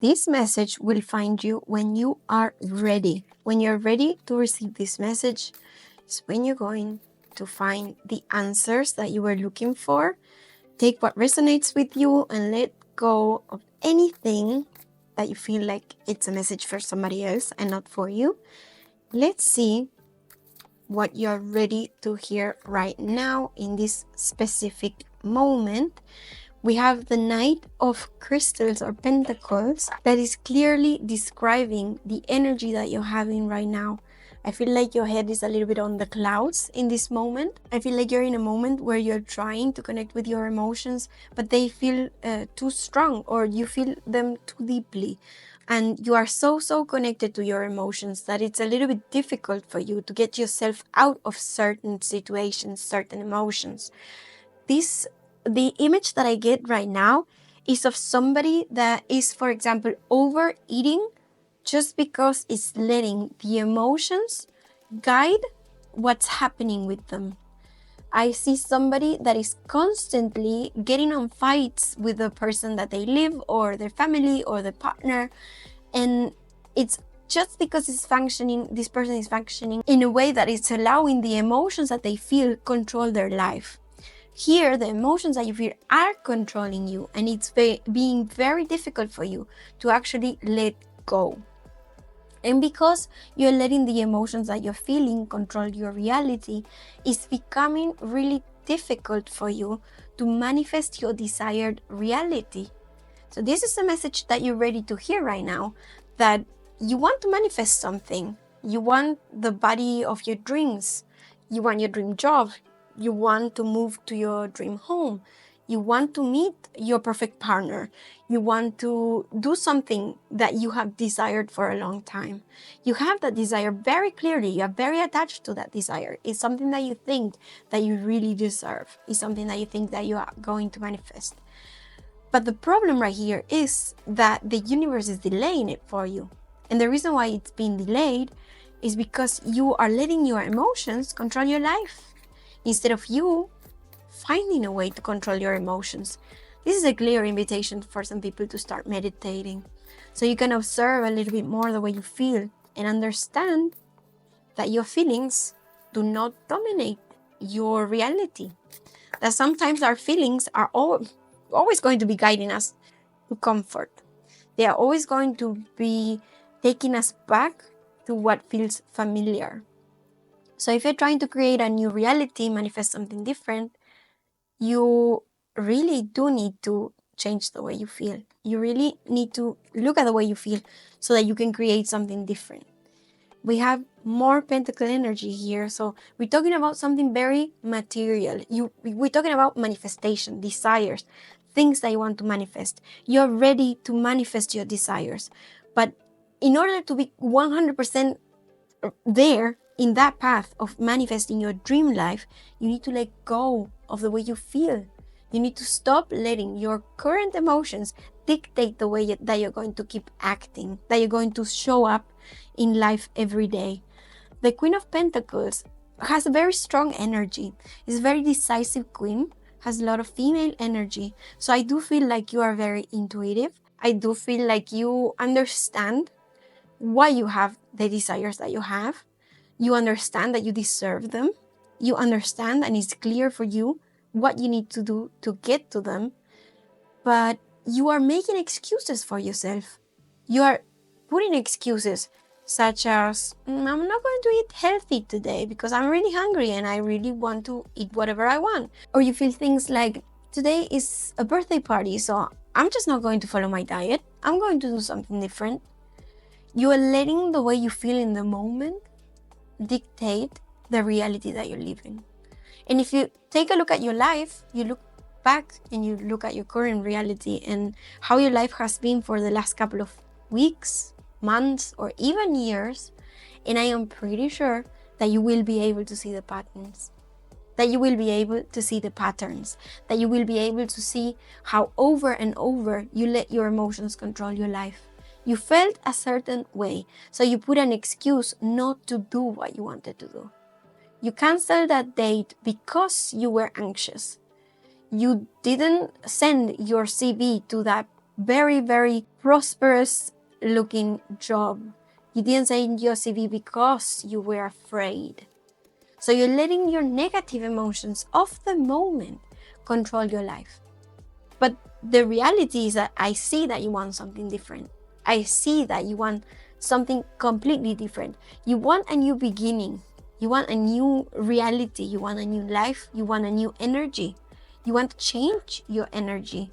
This message will find you when you are ready. When you're ready to receive this message is when you're going to find the answers that you were looking for. Take what resonates with you and let go of anything that you feel like it's a message for somebody else and not for you. Let's see what you're ready to hear right now in this specific moment. We have the Knight of Crystals or Pentacles that is clearly describing the energy that you're having right now. I feel like your head is a little bit on the clouds in this moment. I feel like you're in a moment where you're trying to connect with your emotions, but they feel too strong, or you feel them too deeply. And you are so connected to your emotions that it's a little bit difficult for you to get yourself out of certain situations, certain emotions. The image that I get right now is of somebody that is, for example, overeating just because it's letting the emotions guide what's happening with them. I see somebody that is constantly getting on fights with the person that they live, or their family, or their partner, and it's just because this person is functioning in a way that it's allowing the emotions that they feel control their life. Here, the emotions that you feel are controlling you, and it's being very difficult for you to actually let go. And because you're letting the emotions that you're feeling control your reality, it's becoming really difficult for you to manifest your desired reality. So this is a message that you're ready to hear right now, that you want to manifest something. You want the body of your dreams. You want your dream job. You want to move to your dream home. You want to meet your perfect partner. You want to do something that you have desired for a long time. You have that desire very clearly. You are very attached to that desire. It's something that you think that you really deserve. It's something that you think that you are going to manifest. But the problem right here is that the universe is delaying it for you. And the reason why it's being delayed is because you are letting your emotions control your life instead of you finding a way to control your emotions. This is a clear invitation for some people to start meditating, so you can observe a little bit more the way you feel and understand that your feelings do not dominate your reality. That sometimes our feelings are always going to be guiding us to comfort. They are always going to be taking us back to what feels familiar. So if you're trying to create a new reality, manifest something different, you really do need to change the way you feel. You really need to look at the way you feel so that you can create something different. We have more pentacle energy here, so we're talking about something very material. We're talking about manifestation, desires, things that you want to manifest. You're ready to manifest your desires, but in order to be 100% there in that path of manifesting your dream life, you need to let go of the way you feel. You need to stop letting your current emotions dictate the way that you're going to keep acting, that you're going to show up in life every day. The Queen of Pentacles has a very strong energy. Is a very decisive queen, has a lot of female energy. So I do feel like you are very intuitive. I do feel like you understand why you have the desires that you have. You understand that you deserve them. You understand, and it's clear for you what you need to do to get to them. But you are making excuses for yourself. You are putting excuses such as, I'm not going to eat healthy today because I'm really hungry and I really want to eat whatever I want. Or you feel things like, today is a birthday party, so I'm just not going to follow my diet. I'm going to do something different. You are letting the way you feel in the moment dictate the reality that you're living. And if you take a look at your life, you look back and you look at your current reality and how your life has been for the last couple of weeks, months, or even years, and I am pretty sure that you will be able to see the patterns, that you will be able to see the patterns, that you will be able to see how over and over you let your emotions control your life. You felt a certain way, so you put an excuse not to do what you wanted to do. You canceled that date because you were anxious. You didn't send your CV to that very, very prosperous looking job. You didn't send your CV because you were afraid. So you're letting your negative emotions of the moment control your life. But the reality is that I see that you want something different. I see that you want something completely different. You want a new beginning. You want a new reality. You want a new life. You want a new energy. You want to change your energy.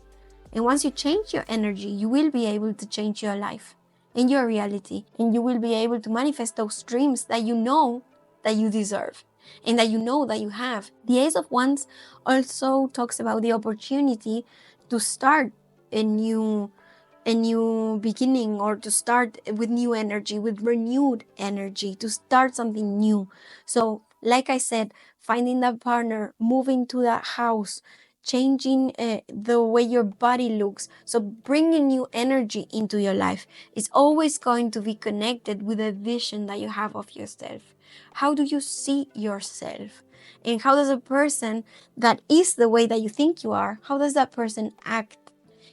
And once you change your energy, you will be able to change your life and your reality. And you will be able to manifest those dreams that you know that you deserve and that you know that you have. The Ace of Wands also talks about the opportunity to start a new beginning, or to start with new energy, with renewed energy, to start something new. So like I said, finding that partner, moving to that house, changing the way your body looks, so bringing new energy into your life is always going to be connected with a vision that you have of yourself. How do you see yourself? And how does a person that is the way that you think you are, how does that person act?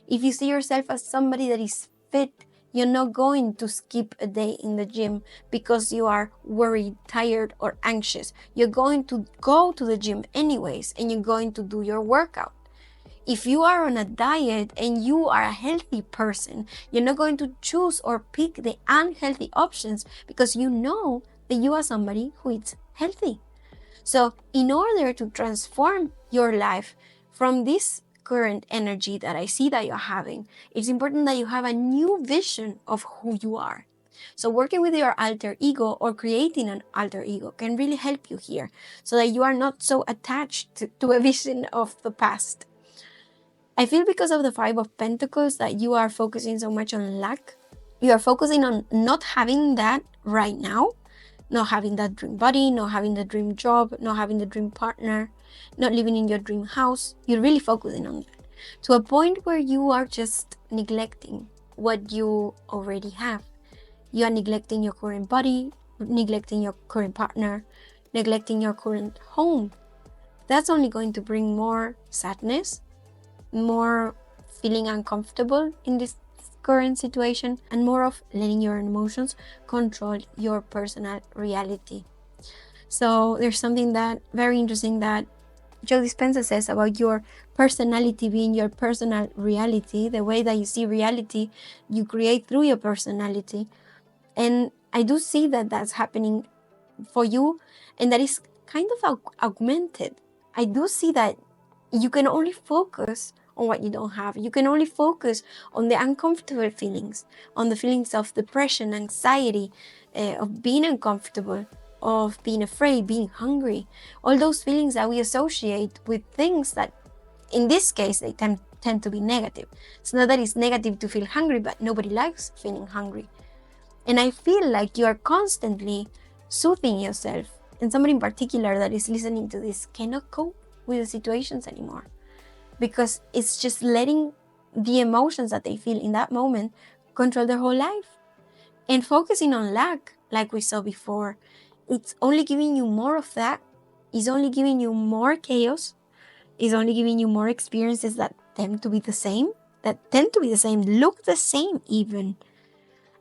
If you see yourself as somebody that is fit, you're not going to skip a day in the gym because you are worried, tired, or anxious. You're going to go to the gym anyways, and you're going to do your workout. If you are on a diet and you are a healthy person, you're not going to choose or pick the unhealthy options because you know that you are somebody who is healthy. So in order to transform your life from this current energy that I see that you're having, it's important that you have a new vision of who you are. So working with your alter ego or creating an alter ego can really help you here, so that you are not so attached to a vision of the past. I feel because of the Five of Pentacles that you are focusing so much on lack. You are focusing on not having that right now, not having that dream body, not having the dream job, not having the dream partner, not living in your dream house. You're really focusing on that to a point where you are just neglecting what you already have. You are neglecting your current body, neglecting your current partner, neglecting your current home. That's only going to bring more sadness, more feeling uncomfortable in this current situation, and more of letting your emotions control your personal reality. So there's something that very interesting that Joe Dispenza says about your personality being your personal reality. The way that you see reality, you create through your personality. And I do see that that's happening for you, and that is kind of augmented. I do see that you can only focus on what you don't have. You can only focus on the uncomfortable feelings, on the feelings of depression, anxiety, of being uncomfortable, of being afraid, being hungry. All those feelings that we associate with things that, in this case, they tend to be negative. It's not that it's negative to feel hungry, but nobody likes feeling hungry. And I feel like you are constantly soothing yourself. And somebody in particular that is listening to this cannot cope with the situations anymore, because it's just letting the emotions that they feel in that moment control their whole life. And focusing on lack, like we saw before, it's only giving you more of that. It's only giving you more chaos. It's only giving you more experiences that tend to be the same, look the same even.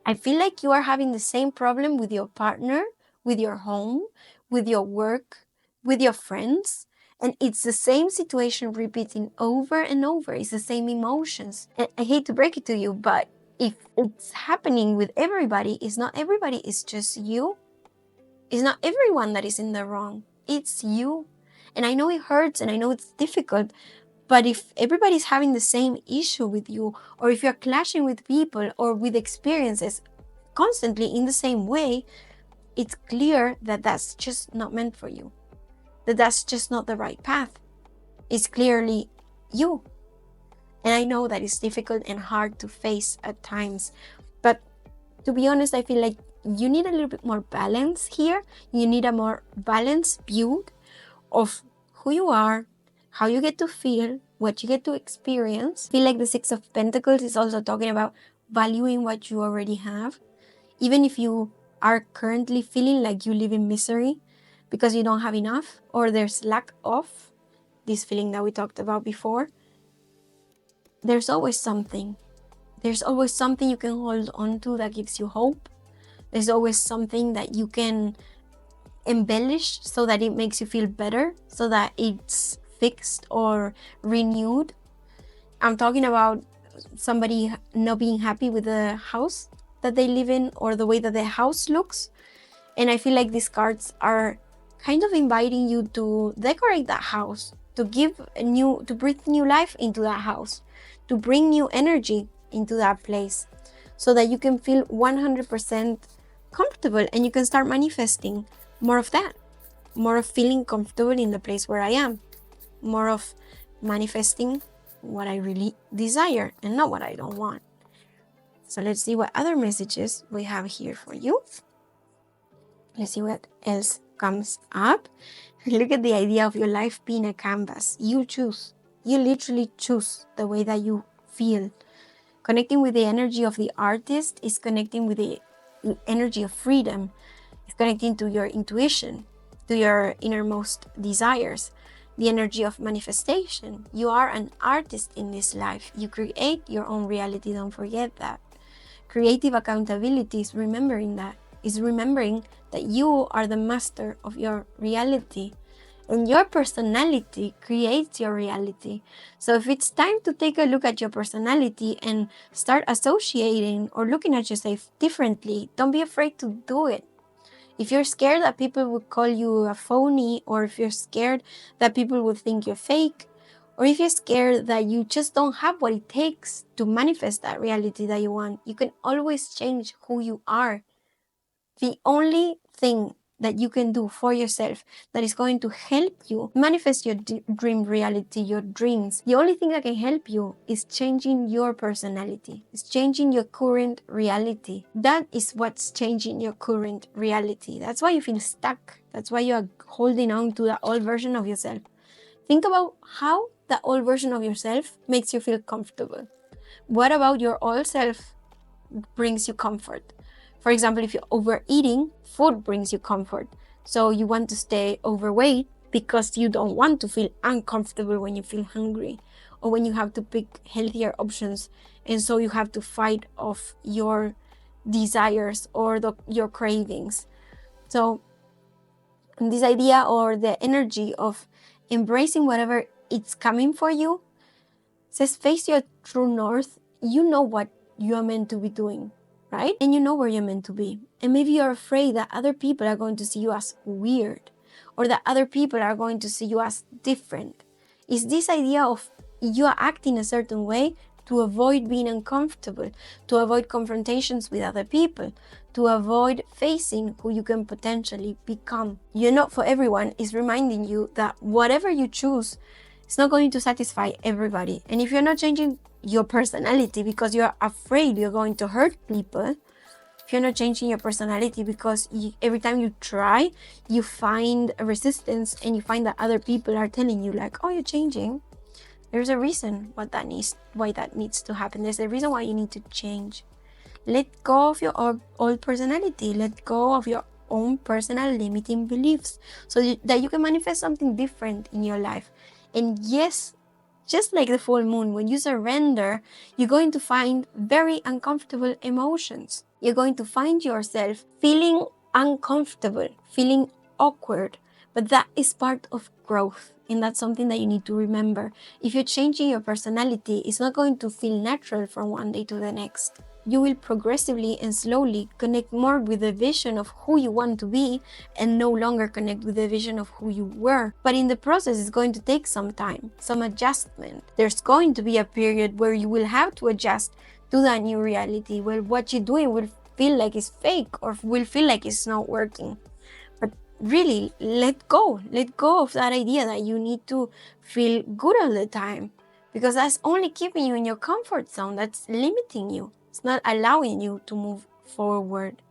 I feel like you are having the same problem with your partner, with your home, with your work, with your friends. And it's the same situation repeating over and over. It's the same emotions. And I hate to break it to you, but if it's happening with everybody, it's not everybody, it's just you. It's not everyone that is in the wrong. It's you. And I know it hurts and I know it's difficult, but if everybody's having the same issue with you, or if you're clashing with people or with experiences constantly in the same way, it's clear that that's just not meant for you, that that's just not the right path. It's clearly you. And I know that it's difficult and hard to face at times, but to be honest, I feel like you need a little bit more balance here. You need a more balanced view of who you are, how you get to feel, what you get to experience. I feel like the Six of Pentacles is also talking about valuing what you already have. Even if you are currently feeling like you live in misery because you don't have enough, or there's lack of this feeling that we talked about before, there's always something. There's always something you can hold on to that gives you hope. There's always something that you can embellish so that it makes you feel better, so that it's fixed or renewed. I'm talking about somebody not being happy with the house that they live in or the way that the house looks. And I feel like these cards are kind of inviting you to decorate that house, to breathe new life into that house, to bring new energy into that place so that you can feel 100% comfortable and you can start manifesting more of that, more of feeling comfortable in the place where I am, more of manifesting what I really desire and not what I don't want. So let's see what other messages we have here for you. Let's see what else comes up. Look at the idea of your life being a canvas. You choose. You literally choose the way that you feel. Connecting with the energy of the artist is connecting with the energy of freedom. It's connecting to your intuition, to your innermost desires, the energy of manifestation. You are an artist in this life. You create your own reality. Don't forget that. Creative accountability is remembering that. Is remembering that you are the master of your reality. And your personality creates your reality. So if it's time to take a look at your personality and start associating or looking at yourself differently, don't be afraid to do it. If you're scared that people would call you a phony, or if you're scared that people would think you're fake, or if you're scared that you just don't have what it takes to manifest that reality that you want, you can always change who you are. The only thing that you can do for yourself that is going to help you manifest your dream reality, your dreams, the only thing that can help you is changing your personality. It's changing your current reality. That is what's changing your current reality. That's why you feel stuck. That's why you are holding on to the old version of yourself. Think about how the old version of yourself makes you feel comfortable. What about your old self brings you comfort? For example, if you're overeating, food brings you comfort. So you want to stay overweight because you don't want to feel uncomfortable when you feel hungry or when you have to pick healthier options. And so you have to fight off your desires or your cravings. So this idea or the energy of embracing whatever it's coming for you says face your true north. You know what you are meant to be doing, right? And you know where you're meant to be. And maybe you're afraid that other people are going to see you as weird or that other people are going to see you as different. It's this idea of you are acting a certain way to avoid being uncomfortable, to avoid confrontations with other people, to avoid facing who you can potentially become. You're not for everyone is reminding you that whatever you choose, it's not going to satisfy everybody. And if you're not changing your personality because you're afraid you're going to hurt people, if you're not changing your personality because every time you try, you find a resistance and you find that other people are telling you like, oh, you're changing. There's a reason why that needs to happen. There's a reason why you need to change. Let go of your old personality. Let go of your own personal limiting beliefs so that you can manifest something different in your life. And yes, just like the full moon, when you surrender, you're going to find very uncomfortable emotions. You're going to find yourself feeling uncomfortable, feeling awkward, but that is part of growth. And that's something that you need to remember. If you're changing your personality, it's not going to feel natural from one day to the next. You will progressively and slowly connect more with the vision of who you want to be and no longer connect with the vision of who you were. But in the process, it's going to take some time, some adjustment. There's going to be a period where you will have to adjust to that new reality, where what you're doing will feel like it's fake or will feel like it's not working. But really, let go of that idea that you need to feel good all the time, because that's only keeping you in your comfort zone. That's limiting you. It's not allowing you to move forward.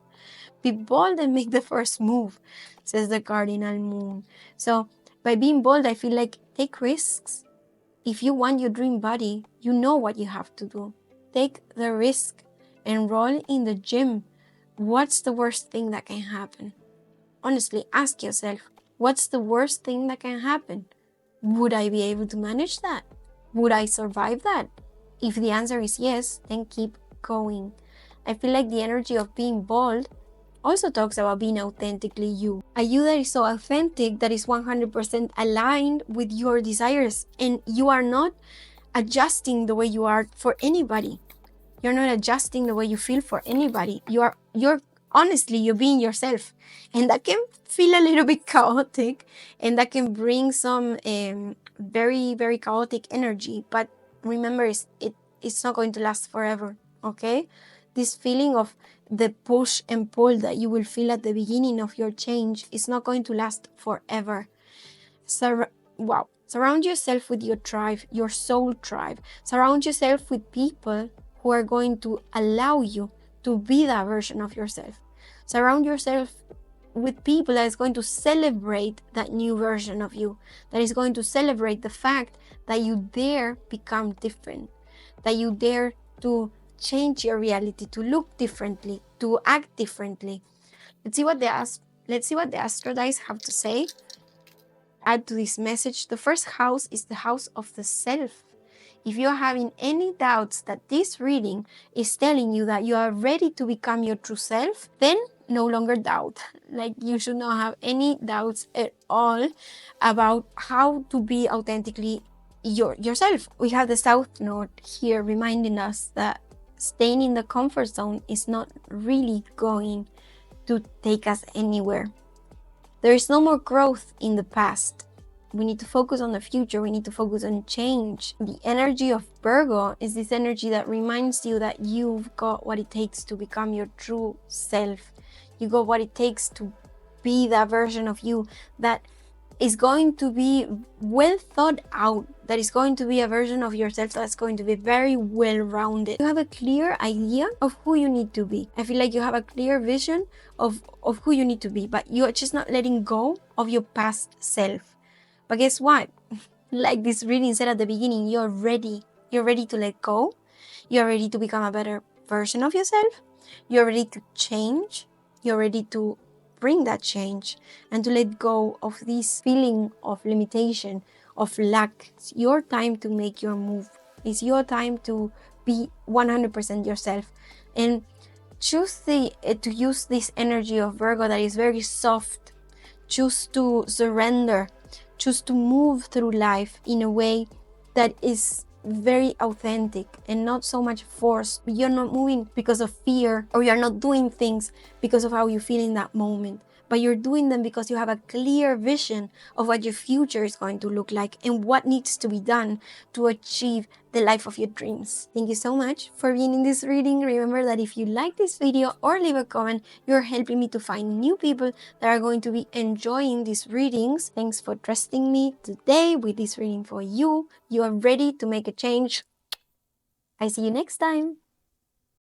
Be bold and make the first move, says the cardinal moon. So by being bold, I feel like take risks. If you want your dream body, you know what you have to do. Take the risk. Enroll in the gym. What's the worst thing that can happen? Honestly, ask yourself, what's the worst thing that can happen? Would I be able to manage that? Would I survive that? If the answer is yes, then keep going. I feel like the energy of being bold also talks about being authentically you. A you that is so authentic, that is 100% aligned with your desires, and you are not adjusting the way you are for anybody. You're not adjusting the way you feel for anybody. You're honestly, you're being yourself. And that can feel a little bit chaotic, and that can bring some very, very chaotic energy. But remember, it's not going to last forever, okay? This feeling of the push and pull that you will feel at the beginning of your change is not going to last forever. Surround yourself with your tribe, your soul tribe. Surround yourself with people who are going to allow you to be that version of yourself. Surround yourself with people that is going to celebrate that new version of you, that is going to celebrate the fact that you dare become different, that you dare to change your reality, to look differently, to act differently. Let's see what the astro dice have to say. Add to this message. The first house is the house of the self. If you're having any doubts that this reading is telling you that you are ready to become your true self, then no longer doubt. Like, you should not have any doubts at all about how to be authentically yourself. We have the South Node here reminding us that staying in the comfort zone is not really going to take us anywhere. There is no more growth in the past. We need to focus on the future. We need to focus on change. The energy of Virgo is this energy that reminds you that you've got what it takes to become your true self. You got what it takes to be that version of you that is going to be well thought out, that is going to be a version of yourself that's going to be very well rounded. You have a clear idea of who you need to be. I feel like you have a clear vision of who you need to be, but you're just not letting go of your past self. But guess what? Like this reading said at the beginning, you're ready. You're ready to let go. You're ready to become a better version of yourself. You're ready to change. You're ready to bring that change and to let go of this feeling of limitation, of lack. It's your time to make your move. It's your time to be 100% yourself. And choose to use this energy of Virgo that is very soft. Choose to surrender. Choose to move through life in a way that is very authentic and not so much forced. You're not moving because of fear, or you're not doing things because of how you feel in that moment, but you're doing them because you have a clear vision of what your future is going to look like and what needs to be done to achieve the life of your dreams. Thank you so much for being in this reading. Remember that if you like this video or leave a comment, you're helping me to find new people that are going to be enjoying these readings. Thanks for trusting me today with this reading for you. You are ready to make a change. I see you next time.